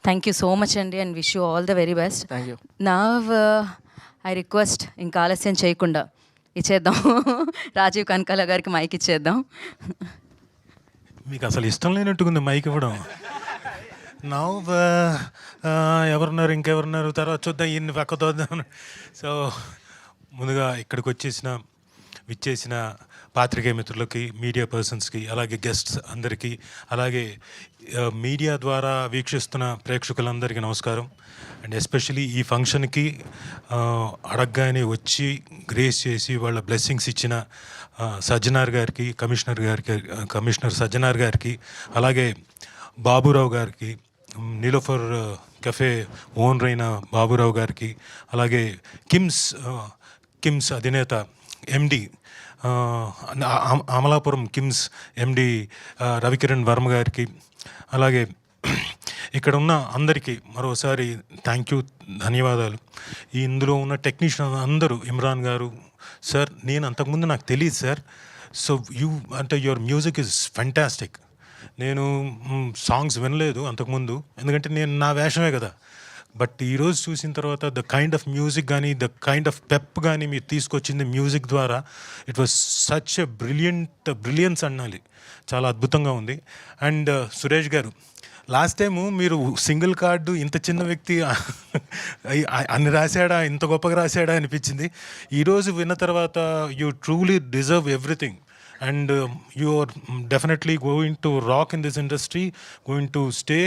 Thank you so much అండి and wish you all the very best. Thank you. Now I request ఇంకా ఆలస్యం చేయకుండా ఇచ్చేద్దాం రాజీవ్ కనకాల గారికి మైక్ ఇచ్చేద్దాం. మీకు అసలు ఇష్టం లేనట్టుకుంది మైక్ ఇవ్వడం. నవ్ ఎవరున్నారు, ఇంకెవరున్నారు, తర్వాత చూద్దాం, ఇన్ని పక్క చూద్దాం. సో ముందుగా ఇక్కడికి విచ్చేసిన పాత్రికేయ మిత్రులకి, మీడియా పర్సన్స్కి, అలాగే గెస్ట్స్ అందరికీ, అలాగే మీడియా ద్వారా వీక్షిస్తున్న ప్రేక్షకులందరికీ నమస్కారం. అండ్ ఎస్పెషలీ ఈ ఫంక్షన్కి అడగగానే వచ్చి గ్రేస్ చేసి వాళ్ళ బ్లెస్సింగ్స్ ఇచ్చిన సజ్జనార్ గారికి, కమిషనర్ సజ్జనార్ గారికి, అలాగే బాబురావు గారికి, నీలోఫర్ కెఫే ఓనర్ అయిన బాబురావు గారికి, అలాగే కిమ్స్ అధినేత ఎండి అమలాపురం కిమ్స్ ఎండి రవికిరణ్ వర్మ గారికి, అలాగే ఇక్కడ ఉన్న అందరికీ మరోసారి థ్యాంక్ యూ, ధన్యవాదాలు. ఇందులో ఉన్న టెక్నీషియన్ అందరూ, ఇమ్రాన్ గారు సార్, నేను అంతకుముందు నాకు తెలియదు sir. So your music is fantastic. నేను సాంగ్స్ వినలేదు అంతకుముందు, ఎందుకంటే నేను నా వేషమే కదా. బట్ ఈరోజు చూసిన తర్వాత ద కైండ్ ఆఫ్ మ్యూజిక్ కానీ, ద కైండ్ ఆఫ్ పెప్ కానీ మీరు తీసుకొచ్చింది మ్యూజిక్ ద్వారా, it was such a brilliance అనాలి. చాలా అద్భుతంగా ఉంది. అండ్ సురేష్ గారు, లాస్ట్ టైము మీరు సింగిల్ కార్డు ఇంత చిన్న వ్యక్తి అన్ని రాశాడా, ఇంత గొప్పగా రాశాడా అనిపించింది. ఈరోజు విన్న తర్వాత you truly deserve everything. And you are definitely going to rock in this industry, going to stay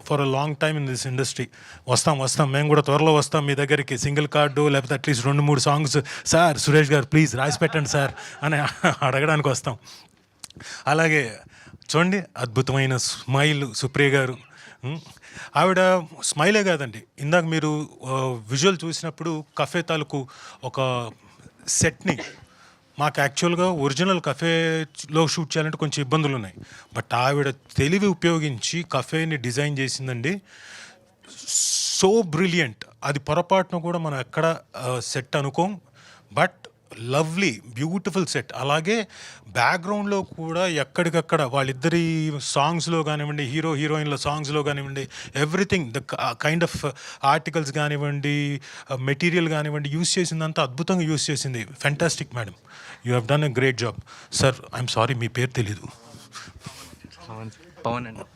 for a long time in this industry. వస్తాం మేము కూడా త్వరలో వస్తాం మీ దగ్గరికి. సింగిల్ కార్డు లేకపోతే అట్లీస్ట్ 2-3 సాంగ్స్ సార్ సురేష్ గారు ప్లీజ్ రాసి పెట్టండి సార్ అని అడగడానికి వస్తాం. అలాగే చూడండి, అద్భుతమైన స్మైల్ సుప్రియ గారు. ఆవిడ స్మైలే కాదండి, ఇందాక మీరు విజువల్ చూసినప్పుడు కఫే తాలూకు ఒక సెట్ని, మాకు యాక్చువల్గా ఒరిజినల్ కఫేలో షూట్ చేయాలంటే కొంచెం ఇబ్బందులు ఉన్నాయి. బట్ ఆవిడ తెలివి ఉపయోగించి కఫేని డిజైన్ చేసిందండి. So brilliant. అది పొరపాటున కూడా మనం ఎక్కడ సెట్ అనుకోం, బట్ లవ్లీ బ్యూటిఫుల్ సెట్. అలాగే బ్యాక్గ్రౌండ్లో కూడా ఎక్కడికక్కడ వాళ్ళిద్దరి సాంగ్స్లో కానివ్వండి, హీరోయిన్ల సాంగ్స్లో కానివ్వండి, everything the kind of articles కానివ్వండి, మెటీరియల్ కానివ్వండి, యూస్ చేసిందంతా అద్భుతంగా యూస్ చేసింది. Fantastic madam, you have done a great job. Sir I'm sorry, మీ పేరు తెలీదు. పవన్ అండి.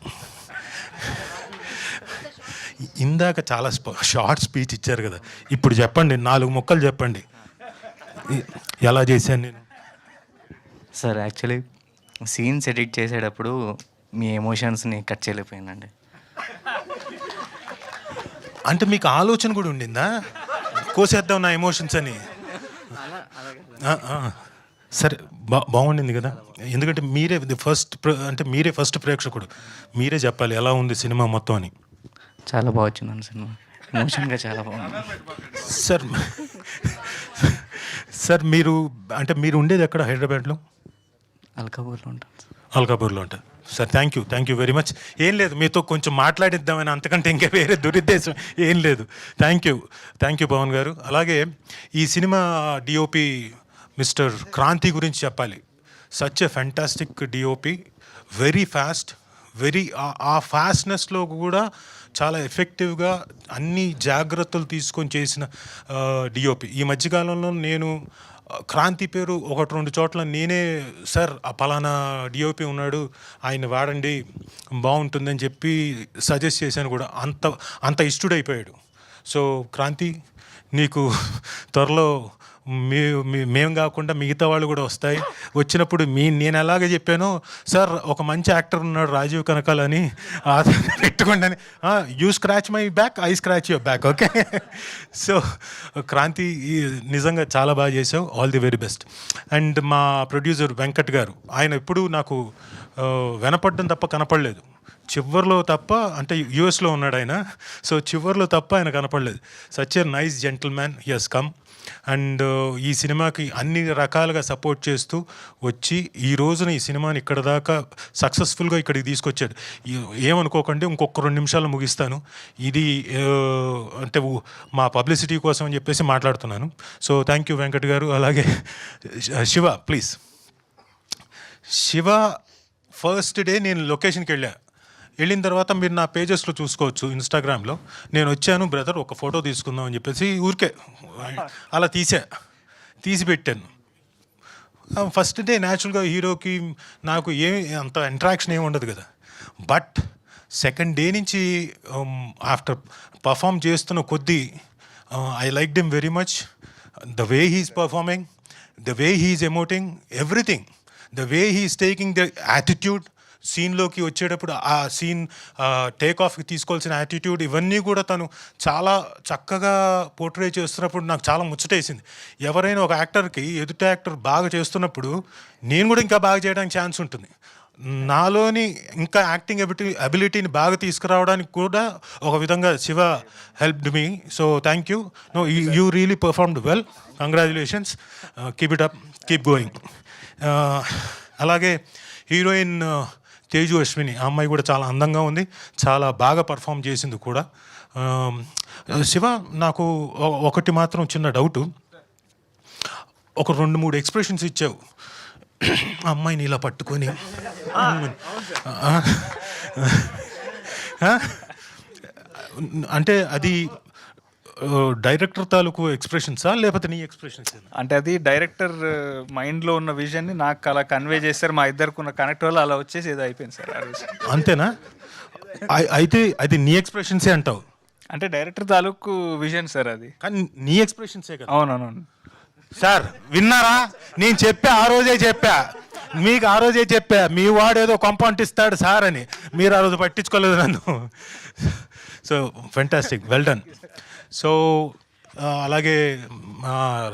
ఇందాక చాలా షార్ట్ స్పీచ్ ఇచ్చారు కదా, ఇప్పుడు చెప్పండి, 4 ముక్కలు చెప్పండి, ఎలా చేశాను నేను. సార్ యాక్చువల్లీ సీన్స్ ఎడిట్ చేసేటప్పుడు మీ ఎమోషన్స్ని కట్ చేయలేకపోయానండి. అంటే మీకు ఆలోచన కూడా ఉండిందా, కోసేద్దాం నా ఎమోషన్స్ అని? సరే, బాగుండింది కదా. ఎందుకంటే మీరే ఫస్ట్ ప్రేక్షకుడు, మీరే చెప్పాలి ఎలా ఉంది సినిమా మొత్తం అని. చాలా బాగా వచ్చిందండి సినిమా, ఎమోషన్గా చాలా బాగుంది. సార్ మీరు ఉండేది ఎక్కడ? హైదరాబాద్లో అల్కాపూర్లో ఉంటాను. అల్కాపూర్లో ఉంటారు sir. Thank you very much. ఏం లేదు, మీతో కొంచెం మాట్లాడిద్దామని, అంతకంటే ఇంకా వేరే దురుద్దేశం ఏం లేదు. థ్యాంక్ యూ పవన్ గారు. అలాగే ఈ సినిమా డిఓపి మిస్టర్ క్రాంతి గురించి చెప్పాలి. Such a fantastic DOP, very fast, ఆ ఫాస్ట్నెస్లో కూడా చాలా ఎఫెక్టివ్గా అన్ని జాగ్రత్తలు తీసుకొని చేసిన డిఓపి. ఈ మధ్యకాలంలో నేను క్రాంతి పేరు 1-2 చోట్ల నేనే, సార్ ఆ పలానా డిఓపి ఉన్నాడు, ఆయన వాడండి బాగుంటుందని చెప్పి సజెస్ట్ చేశాను కూడా. అంత ఇష్టడైపోయాడు. సో క్రాంతి, నీకు త్వరలో మేము కాకుండా మిగతా వాళ్ళు కూడా వస్తాయి. వచ్చినప్పుడు నేను ఎలాగ చెప్పానో, సార్ ఒక మంచి యాక్టర్ ఉన్నాడు రాజీవ్ కనకాల అని పెట్టుకోండి అని, you scratch my back, I scratch your back, okay? So Kranthi, నిజంగా చాలా బాగా చేసావు, all the very best. And మా ప్రొడ్యూసర్ వెంకట్ గారు, ఆయన ఎప్పుడూ నాకు వినపడడం తప్ప కనపడలేదు. చివర్లో తప్ప, అంటే యూఎస్లో ఉన్నాడు ఆయన, సో చివర్లో తప్ప ఆయన కనపడలేదు. Such a nice gentleman, he has come. And ఈ సినిమాకి అన్ని రకాలుగా సపోర్ట్ చేస్తూ వచ్చి ఈ రోజున ఈ సినిమాని ఇక్కడ దాకా సక్సెస్ఫుల్గా ఇక్కడికి తీసుకొచ్చాడు. ఏమనుకోకండి, ఇంకొక 2 నిమిషాలు ముగిస్తాను. ఇది అంటే మా పబ్లిసిటీ కోసం అని చెప్పేసి మాట్లాడుతున్నాను. సో థ్యాంక్ యూ వెంకట్ గారు. అలాగే Shiva, please. Shiva first day నేను లొకేషన్కి వెళ్ళా. వెళ్ళిన తర్వాత మీరు నా పేజెస్లో చూసుకోవచ్చు ఇన్స్టాగ్రామ్లో. నేను వచ్చాను బ్రదర్ ఒక ఫోటో తీసుకుందాం అని చెప్పేసి ఊరికే అలా తీసి పెట్టాను. ఫస్ట్ డే న్యాచురల్గా హీరోకి నాకు అంత ఇంటరాక్షన్ ఏమి ఉండదు కదా. బట్ సెకండ్ డే నుంచి ఆఫ్టర్ పర్ఫామ్ చేస్తున్న కొద్దీ I like them very much. The way he's performing, the way he's emoting, everything, the way he's taking the attitude, సీన్లోకి వచ్చేటప్పుడు ఆ సీన్ టేక్ ఆఫ్కి తీసుకోవాల్సిన యాటిట్యూడ్, ఇవన్నీ కూడా తను చాలా చక్కగా పోర్ట్రే చేస్తున్నప్పుడు నాకు చాలా ముచ్చటేసింది. ఎవరైనా ఒక యాక్టర్కి ఎదుటి యాక్టర్ బాగా చేస్తున్నప్పుడు నేను కూడా ఇంకా బాగా చేయడానికి ఛాన్స్ ఉంటుంది. నాలోని ఇంకా యాక్టింగ్ అబిలిటీని బాగా తీసుకురావడానికి కూడా ఒక విధంగా Shiva helped me. So thank you. No you really performed well. Congratulations. Keep it up, keep going. అలాగే హీరోయిన్ తేజు అశ్విని, ఆ అమ్మాయి కూడా చాలా అందంగా ఉంది, చాలా బాగా పర్ఫామ్ చేసింది కూడా. శివ, నాకు ఒకటి మాత్రం చిన్న డౌటు. ఒక 2-3 ఎక్స్ప్రెషన్స్ ఇచ్చావు అమ్మాయిని ఇలా పట్టుకొని, అంటే అది డైరెక్టర్ తాలూకు ఎక్స్ప్రెషన్సా లేకపోతే నీ ఎక్స్ప్రెషన్స్? అంటే అది డైరెక్టర్ మైండ్లో ఉన్న విజన్ని నాకు అలా కన్వే చేస్తారు. మా ఇద్దరికి ఉన్న కనెక్ట్ వల్ల అలా వచ్చేసి ఏదో అయిపోయింది సార్. అంతేనా? అయితే అది నీ ఎక్స్ప్రెషన్సే అంటావు? అంటే డైరెక్టర్ తాలూకు విజన్ సార్ అది. కానీ నీ ఎక్స్ప్రెషన్సే కదా. అవునవును సార్, విన్నారా? నేను ఆ రోజే చెప్పా మీకు, ఆ రోజే చెప్పా మీ వాడు ఏదో కొంపంటిస్తాడు సార్ అని. మీరు ఆ రోజు పట్టించుకోలేదు నన్ను. So fantastic, well done. So అలాగే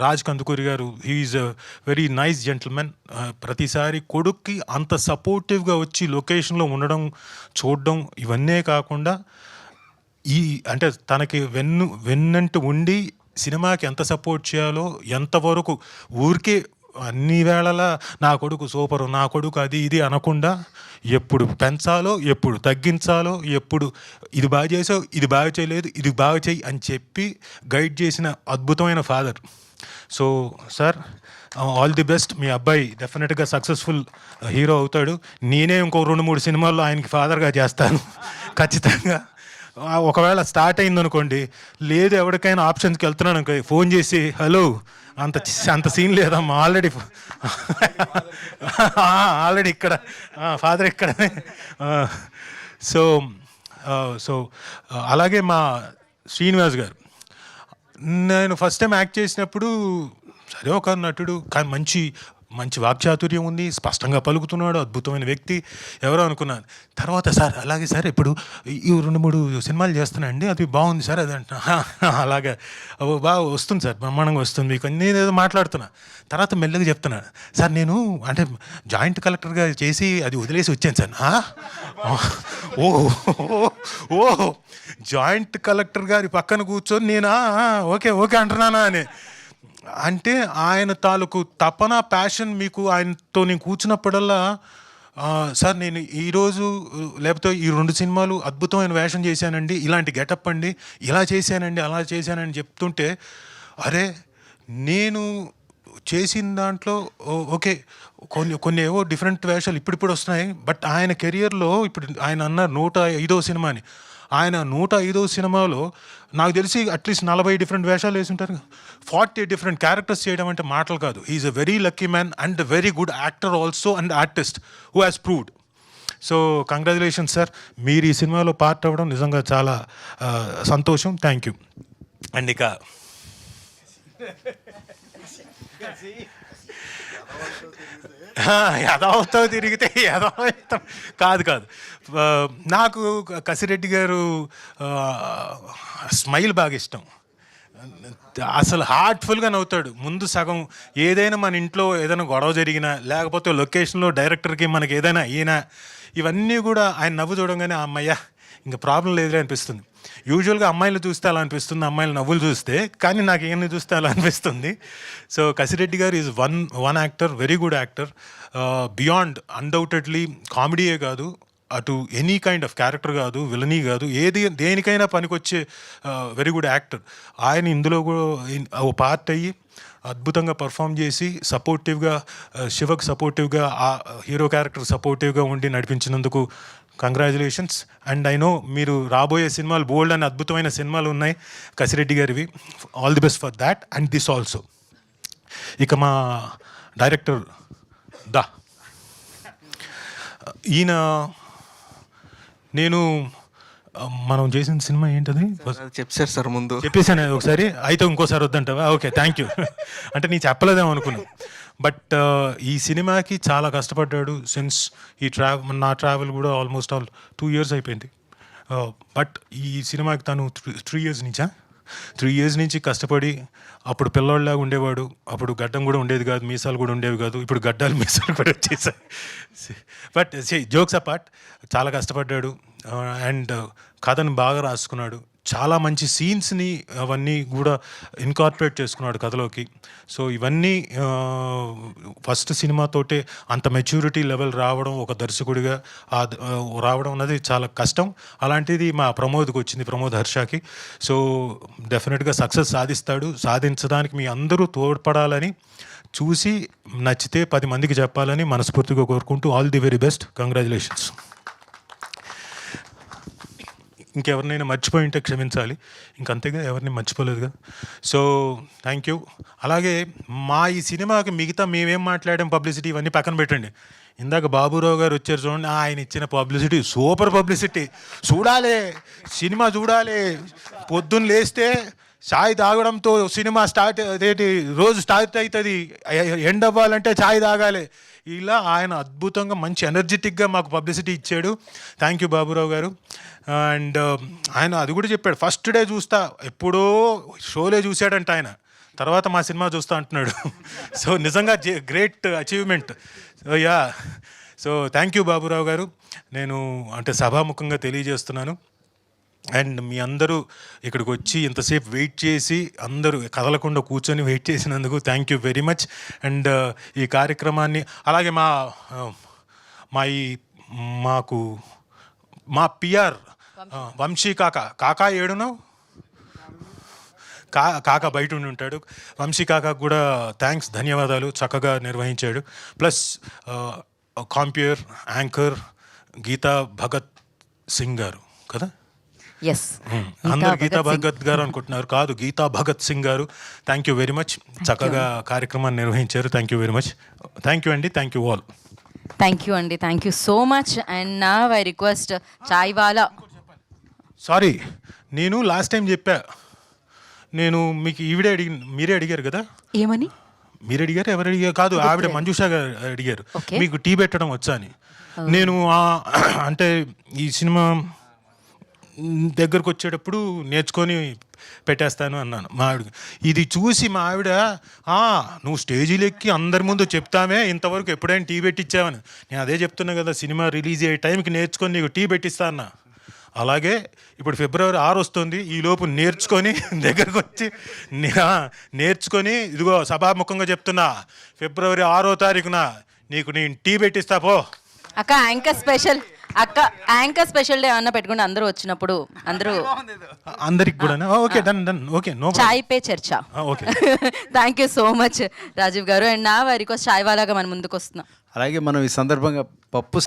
Raj Kandukuri garu, he's a very nice gentlemen. ప్రతిసారి కొడుక్కి అంత సపోర్టివ్గా వచ్చి లొకేషన్లో ఉండడం, చూడడం, ఇవన్నీ కాకుండా అంటే తనకి వెన్నంటూ ఉండి సినిమాకి ఎంత సపోర్ట్ చేయాలో, ఎంతవరకు ఊరికే అన్ని వేళలా నా కొడుకు సూపరు, నా కొడుకు అది ఇది అనకుండా ఎప్పుడు పెంచాలో, ఎప్పుడు తగ్గించాలో, ఎప్పుడు ఇది బాగా చేసావు, ఇది బాగా చేయలేదు, ఇది బాగా చేయి అని చెప్పి గైడ్ చేసిన అద్భుతమైన father. So sir, all the best. మీ అబ్బాయి డెఫినెట్గా సక్సెస్ఫుల్ హీరో అవుతాడు. నేనే ఇంకో 2-3 సినిమాల్లో ఆయనకి ఫాదర్గా చేస్తాను ఖచ్చితంగా. ఒకవేళ స్టార్ట్ అయిందనుకోండి, లేదు ఎవరికైనా ఆప్షన్స్కి వెళ్తున్నాను అనుకో, ఫోన్ చేసి హలో అంత సీన్ లేదమ్మా, ఆల్రెడీ ఇక్కడ ఫాదర్ ఇక్కడనే. సో అలాగే మా శ్రీనివాస్ గారు, నేను ఫస్ట్ టైం యాక్ట్ చేసినప్పుడు సరే ఒక నటుడు, కానీ మంచి వాక్చాతుర్యం ఉంది, స్పష్టంగా పలుకుతున్నాడు, అద్భుతమైన వ్యక్తి, ఎవరో అనుకున్నాను. తర్వాత సార్ అలాగే సార్ ఇప్పుడు ఈ 2-3 సినిమాలు చేస్తున్నానండి, అది బాగుంది సార్ అది అంటున్నా. అలాగే బాగా వస్తుంది సార్, బ్రహ్మాండంగా వస్తుంది మీకు, నేనేదో మాట్లాడుతున్నా. తర్వాత మెల్లగా చెప్తున్నాను, సార్ నేను అంటే జాయింట్ కలెక్టర్గా చేసి అది వదిలేసి వచ్చాను సార్. ఓహో జాయింట్ కలెక్టర్ గారి పక్కన కూర్చొని నేను ఓకే అంటున్నానా అని. అంటే ఆయన తాలూకు తపన, ప్యాషన్ మీకు ఆయనతో నేను కూర్చున్నప్పుడల్లా, సార్ నేను ఈరోజు లేకపోతే ఈ 2 సినిమాలు అద్భుతమైన వేషం చేశానండి, ఇలాంటి గెటప్ అండి, ఇలా చేశానండి, అలా చేశానని చెప్తుంటే, అరే నేను చేసిన దాంట్లో ఓకే కొన్ని ఏవో డిఫరెంట్ వేషాలు ఇప్పుడిప్పుడు వస్తున్నాయి. బట్ ఆయన కెరియర్లో ఇప్పుడు ఆయన అన్నారు 105వ సినిమా అని. ఆయన 105వ సినిమాలో నాకు తెలిసి అట్లీస్ట్ 40 డిఫరెంట్ వేషాలు వేసి ఉంటారు. 40 డిఫరెంట్ క్యారెక్టర్స్ చేయడం అంటే మాటలు కాదు. He's a very lucky man and very good actor also and artist who has proved. So congratulations sir, మీరు ఈ సినిమాలో పార్ట్ అవ్వడం నిజంగా చాలా సంతోషం. Thank you. అండ్ ఇక యథావతో తిరిగితే యథావతం కాదు. నాకు కసిరెడ్డి గారు స్మైల్ బాగా ఇష్టం. అసలు హార్ట్ఫుల్గా నవ్వుతాడు. ముందు సగం ఏదైనా మన ఇంట్లో ఏదైనా గొడవ జరిగినా, లేకపోతే లొకేషన్లో డైరెక్టర్కి మనకి ఏదైనా అయినా, ఇవన్నీ కూడా ఆయన నవ్వు చూడంగానే అమ్మయ్య ఇంకా ప్రాబ్లం లేదులే అనిపిస్తుంది. యూజువల్గా అమ్మాయిలు చూస్తే అలా అనిపిస్తుంది, అమ్మాయిలు నవ్వులు చూస్తే, కానీ నాకు ఏమని చూస్తే అలా అనిపిస్తుంది. So Kasireddy garu is one actor, very good actor, beyond undoubtedly. కామెడీయే కాదు, అటు ఎనీ కైండ్ ఆఫ్ క్యారెక్టర్ కాదు, విలనీ కాదు, దేనికైనా పనికొచ్చే వెరీ గుడ్ యాక్టర్. ఆయన ఇందులో కూడా ఓ పార్ట్ అయ్యి అద్భుతంగా పర్ఫామ్ చేసి సపోర్టివ్గా, శివకు సపోర్టివ్గా, ఆ హీరో క్యారెక్టర్ సపోర్టివ్గా ఉండి నడిపించినందుకు కంగ్రాచులేషన్స్. అండ్ ఐ నో మీరు రాబోయే సినిమాలు బోల్డ్ అని అద్భుతమైన సినిమాలు ఉన్నాయి కసిరెడ్డి గారివి. All the best for that and this also. ఇక మా డైరెక్టర్ ఈయన నేను మనం చేసిన సినిమా ఏంటది చెప్పారు సార్ ముందు చెప్పేసాను ఒకసారి, అయితే ఇంకోసారి వద్దంటావా? Okay, thank you. అంటే నీ చెప్పలేదేమో అనుకున్నాను. బట్ ఈ సినిమాకి చాలా కష్టపడ్డాడు సిన్స్ నా ట్రావెల్ కూడా ఆల్మోస్ట్ 2 years అయిపోయింది. బట్ ఈ సినిమాకి తను 3 years నుంచా 3 years నుంచి కష్టపడి, అప్పుడు పిల్లోళ్ళలాగా ఉండేవాడు, అప్పుడు గడ్డం కూడా ఉండేది కాదు, మీసాలు కూడా ఉండేవి కాదు, ఇప్పుడు గడ్డాలు మీసాలు కూడా వచ్చేసాయి. బట్ జోక్స్ అపార్ట్ చాలా కష్టపడ్డాడు అండ్ కథను బాగా రాసుకున్నాడు. చాలా మంచి సీన్స్ని అవన్నీ కూడా ఇన్కార్పొరేట్ చేసుకున్నాడు కథలోకి. సో ఇవన్నీ ఫస్ట్ సినిమాతోటే అంత మెచ్యూరిటీ లెవెల్ రావడం, ఒక దర్శకుడిగా రావడం అన్నది చాలా కష్టం. అలాంటిది మా ప్రమోద్కి వచ్చింది, ప్రమోద్ హర్షకి. సో డెఫినెట్గా సక్సెస్ సాధిస్తాడు. సాధించడానికి మీ అందరూ తోడ్పడాలని, చూసి నచ్చితే 10 మందికి చెప్పాలని మనస్ఫూర్తిగా కోరుకుంటూ all the very best. Congratulations. ఇంకెవరినైనా మర్చిపోయి ఉంటే క్షమించాలి, ఇంకంతేగా, ఎవరిని మర్చిపోలేదుగా. So thank you. అలాగే మా ఈ సినిమాకి మిగతా మేమేం మాట్లాడాం, పబ్లిసిటీ ఇవన్నీ పక్కన పెట్టండి. ఇందాక బాబురావు గారు వచ్చారు చూడండి, ఆయన ఇచ్చిన పబ్లిసిటీ సూపర్ పబ్లిసిటీ. చూడాలి, సినిమా చూడాలి. పొద్దున్న లేస్తే ఛాయ్ తాగడంతో సినిమా స్టార్ట్, అదేంటి రోజు స్టార్ట్ అవుతుంది. ఎండ్ అవ్వాలంటే ఛాయ్ తాగాలి. ఇలా ఆయన అద్భుతంగా మంచి ఎనర్జెటిక్గా మాకు పబ్లిసిటీ ఇచ్చాడు. థ్యాంక్ యూ బాబురావు గారు. అండ్ ఆయన అది కూడా చెప్పాడు, ఫస్ట్ డే చూస్తా, ఎప్పుడో షోలే చూశాడంట ఆయన, తర్వాత మా సినిమా చూస్తా అంటున్నాడు. సో నిజంగా great achievement. So yeah, so thank you Baburao గారు. నేను అంటే సభాముఖంగా తెలియజేస్తున్నాను. అండ్ మీ అందరూ ఇక్కడికి వచ్చి ఇంతసేపు వెయిట్ చేసి, అందరూ కదలకుండా కూర్చొని వెయిట్ చేసినందుకు thank you very much. And ఈ కార్యక్రమాన్ని అలాగే మా పిఆర్ వంశీ కాకా ఏడున్నావు? కాకా బయట ఉండి ఉంటాడు. వంశీ కాకాకు కూడా థ్యాంక్స్, ధన్యవాదాలు, చక్కగా నిర్వహించాడు. ప్లస్ కాంప్యూర్ యాంకర్ గీతా భగత్ సింగ్ గారు కదా, ఎస్, అందరు గీతా భగత్ గారు అనుకుంటున్నారు, కాదు, గీతా భగత్ సింగ్ గారు. థ్యాంక్ యూ వెరీ మచ్, చక్కగా కార్యక్రమాన్ని నిర్వహించారు. Thank you very much. Thank you అండి, thank you all. Thank you అండి, thank you so much. And నా I request chai wala. Sorry, నేను లాస్ట్ టైం చెప్పా, నేను మీకు మీరే అడిగారు కదా. ఏమని? మీరు అడిగారు, ఎవరు అడిగారు? కాదు, ఆవిడ మంజుషా గారు అడిగారు, మీకు టీ పెట్టడం వచ్చా అని. నేను అంటే ఈ సినిమా దగ్గరకు వచ్చేటప్పుడు నేర్చుకొని పెట్టేస్తాను అన్నాను మా ఆవిడకి. ఇది చూసి మా ఆవిడ, నువ్వు స్టేజీలు ఎక్కి అందరి ముందు చెప్తామే, ఇంతవరకు ఎప్పుడైనా టీ పెట్టించావని. నేను అదే చెప్తున్నా కదా, సినిమా రిలీజ్ అయ్యే టైంకి నేర్చుకొని నీకు టీ పెట్టిస్తా అన్నా. అలాగే ఇప్పుడు February 6 వస్తుంది, ఈలోపు నేర్చుకొని దగ్గరకు వచ్చి నేర్చుకొని, ఇదిగో సభాముఖంగా చెప్తున్నా, February 6వ తారీఖున నీకు నేను టీ పెట్టిస్తా పో. అక్క యాంకర్ స్పెషల్ డే అన్న పెట్టుకుంటే అందరూ వచ్చినప్పుడు అందరికి కూడా ఓకే, డన్ ఓకే, నో చాయ్ పే చర్చ. Okay. Thank you so much Rajeev garu. And నా రిక్వెస్ట్ చాయ్ వాలాగా మన ముందుకు వస్తున్నాం. అలాగే మనం ఈ సందర్భంగా పప్పు